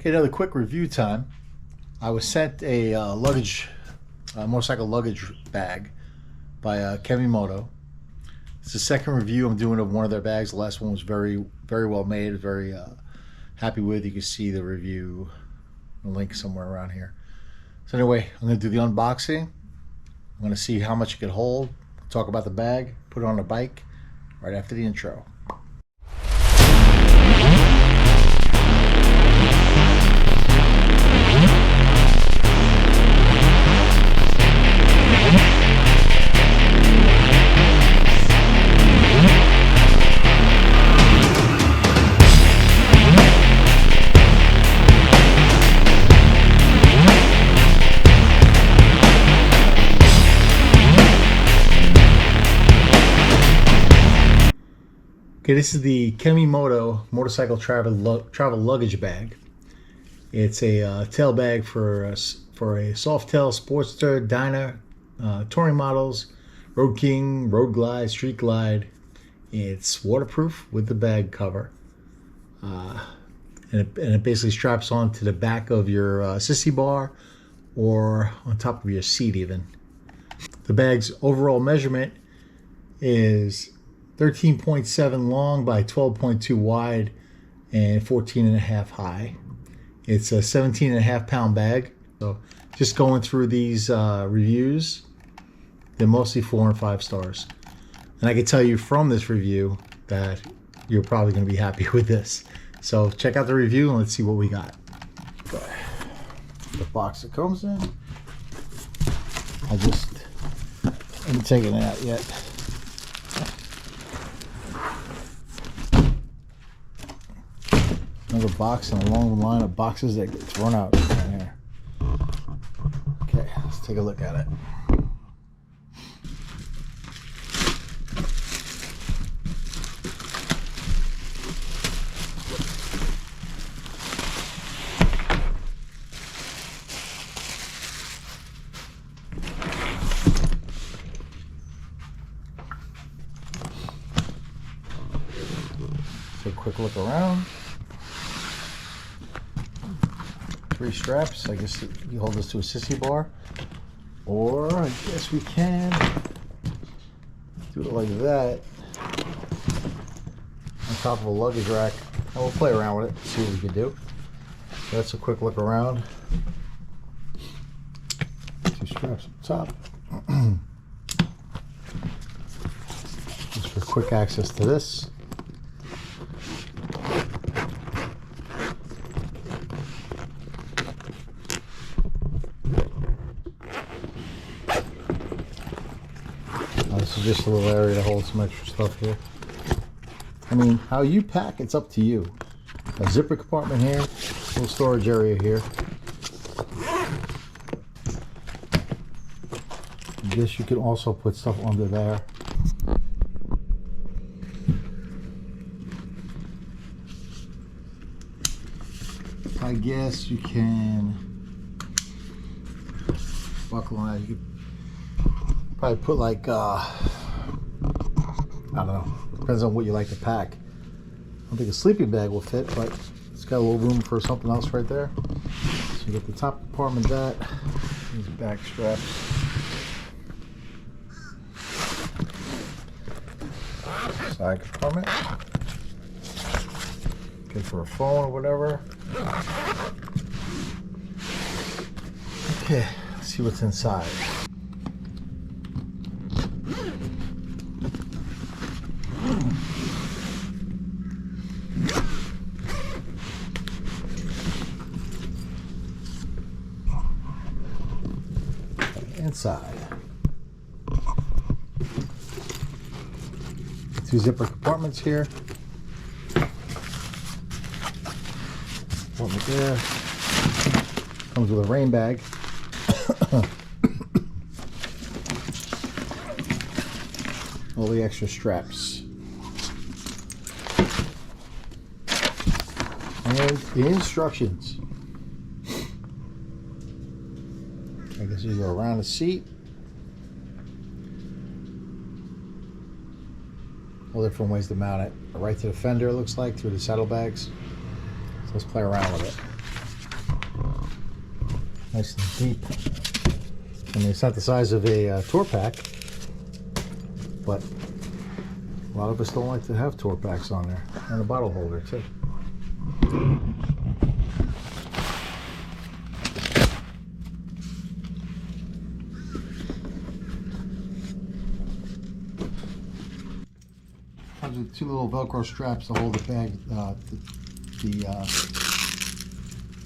Okay, another quick review time. I was sent a motorcycle luggage bag by Kemimoto. It's the second review I'm doing of one of their bags. The last one was very well made, very happy with. You can see the review, the link somewhere around here. So anyway, I'm going to do the unboxing. I'm going to see how much it could hold, talk about the bag, put it on the bike, right after the intro. Okay, this is the Kemimoto motorcycle travel luggage bag. It's a tail bag for a soft tail Sportster, Dyna, touring models, Road King, Road Glide, Street Glide. It's waterproof with the bag cover, and it basically straps onto the back of your Sissy Bar or on top of your seat even. The bag's overall measurement is 13.7 long by 12.2 wide and 14.5 high. It's a 17.5 pound bag. So just going through these reviews, they're mostly 4 and 5 stars. And I can tell you from this review that you're probably going to be happy with this. So check out the review and let's see what we got. The box it comes in. I haven't taken it out yet. Another box and a long line of boxes that get thrown out right here. Okay, let's take a look at it. Take a quick look around. 3 straps. I guess you hold this to a Sissy Bar, or I guess we can do it like that on top of a luggage rack. And we'll play around with it, see what we can do. So that's a quick look around. 2 straps up top. Just for quick access to this. This is just a little area to hold some extra stuff here. I mean, how you pack, it's up to you. A zipper compartment here, little storage area here. I guess you can also put stuff under there. I guess you can buckle on that. You could probably put like, I don't know, depends on what you like to pack. I don't think a sleeping bag will fit, but it's got a little room for something else right there. So you get the top compartment, that, these back straps. Side compartment. Good for a phone or whatever. Okay, let's see what's inside. Inside, 2 zipper compartments here. Compartment there. Comes with a rain bag. All the extra straps. And the instructions. I guess you go around the seat. All different ways to mount it. Right to the fender, it looks like, through the saddlebags. So let's play around with it. nice and deep. I mean, it's not the size of a tour pack, but a lot of us don't like to have tour packs on there, and a bottle holder too. Comes with 2 little Velcro straps to hold the bag,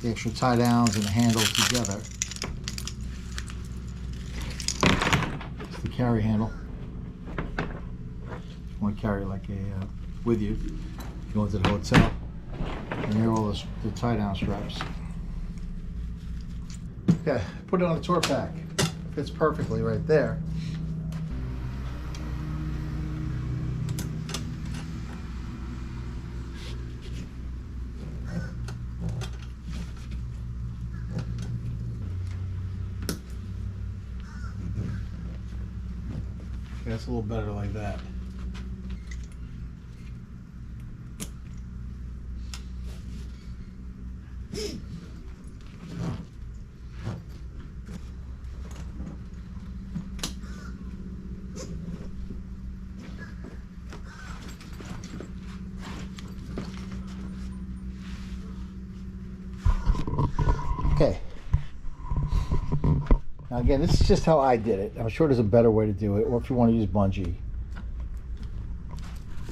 the extra tie downs and the handle together. It's the carry handle. You want to carry like a with you. You go into the hotel, and here are all the tie down straps. Okay, put it on the tour pack. Fits perfectly right there. That's a little better like that. Okay. Now again, this is just how I did it. I'm sure there's a better way to do it, or if you want to use bungee.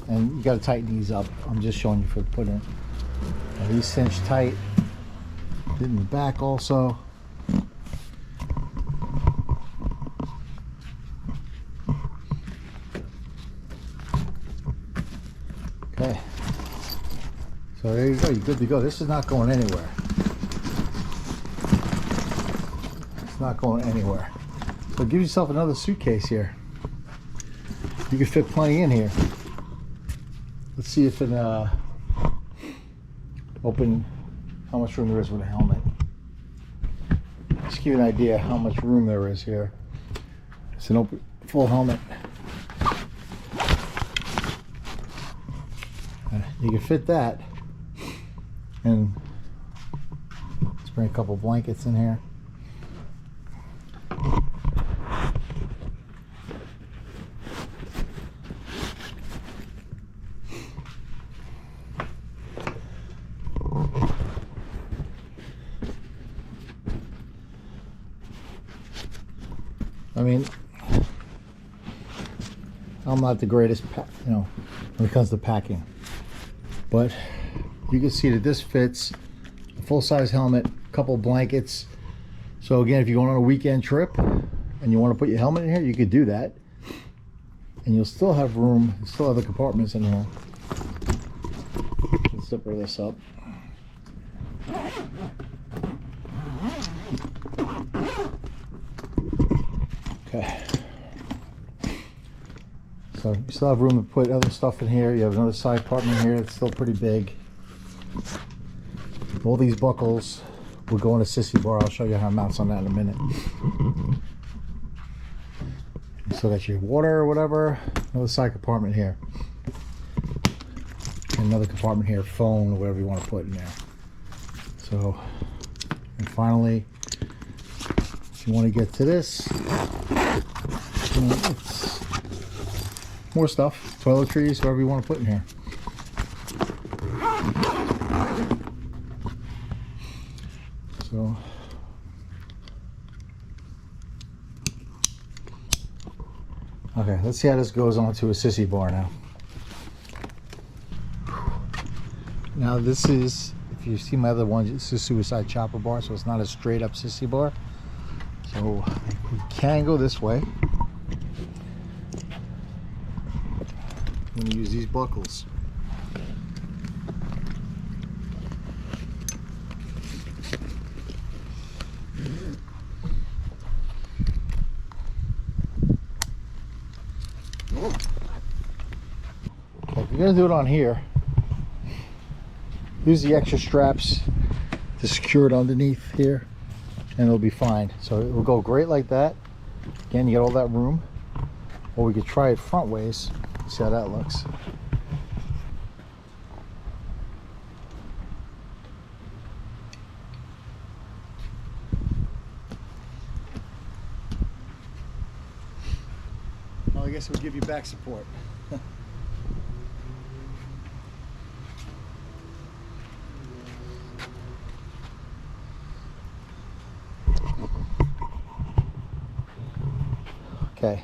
And you got to tighten these up. I'm just showing you for putting it. Now these cinch tight. In the back also. Okay. So there you go. You're good to go. This is not going anywhere. Not going anywhere. So give yourself another suitcase here. You can fit plenty in here. Let's see if it open how much room there is with a helmet. Just give you an idea how much room there is here. It's an open full helmet. You can fit that, and let's bring a couple blankets in here. I mean, I'm not the greatest, when it comes to packing, but you can see that this fits a full-size helmet, a couple blankets. So again, if you're going on a weekend trip and you want to put your helmet in here, you could do that, and you'll still have room. You still have the compartments in here. Let's zipper this up. Okay, so you still have room to put other stuff in here. You have another side compartment here that's still pretty big. All these buckles will go in a Sissy Bar. I'll show you how it mounts on that in a minute. You still got your water or whatever. Another side compartment here. And another compartment here, phone or whatever you want to put in there. So, and finally, if you want to get to this, it's more stuff, toiletries, whatever you want to put in here. So okay, let's see how this goes on to a Sissy Bar now. Now this is, if you see my other one, it's a suicide chopper bar, so it's not a straight up Sissy Bar. So we can go this way. I'm going to use these buckles. Okay, if you're going to do it on here, use the extra straps to secure it underneath here, and it'll be fine. So it will go great like that. Again, you get all that room. Or we could try it front ways. See how that looks. guess it would give you back support. Okay.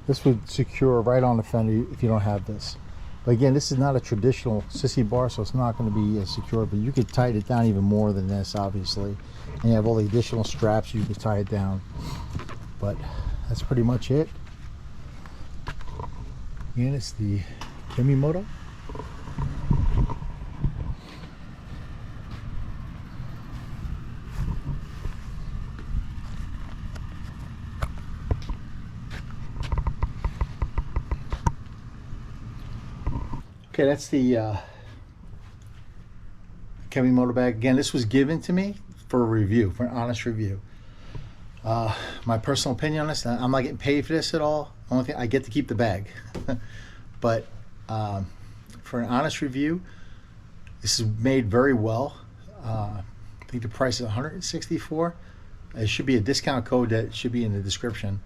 This would secure right on the fender if you don't have this. But again, this is not a traditional Sissy Bar, so it's not going to be as secure, but you could tighten it down even more than this, obviously. And you have all the additional straps, you could tie it down. But that's pretty much it. Again, it's the Kemimoto. Okay, that's the Kemimoto bag. Again, this was given to me for a review, for an honest review. My personal opinion on this, I'm not getting paid for this at all. Only thing, I get to keep the bag. But for an honest review, this is made very well. I think the price is $164. It should be a discount code that should be in the description.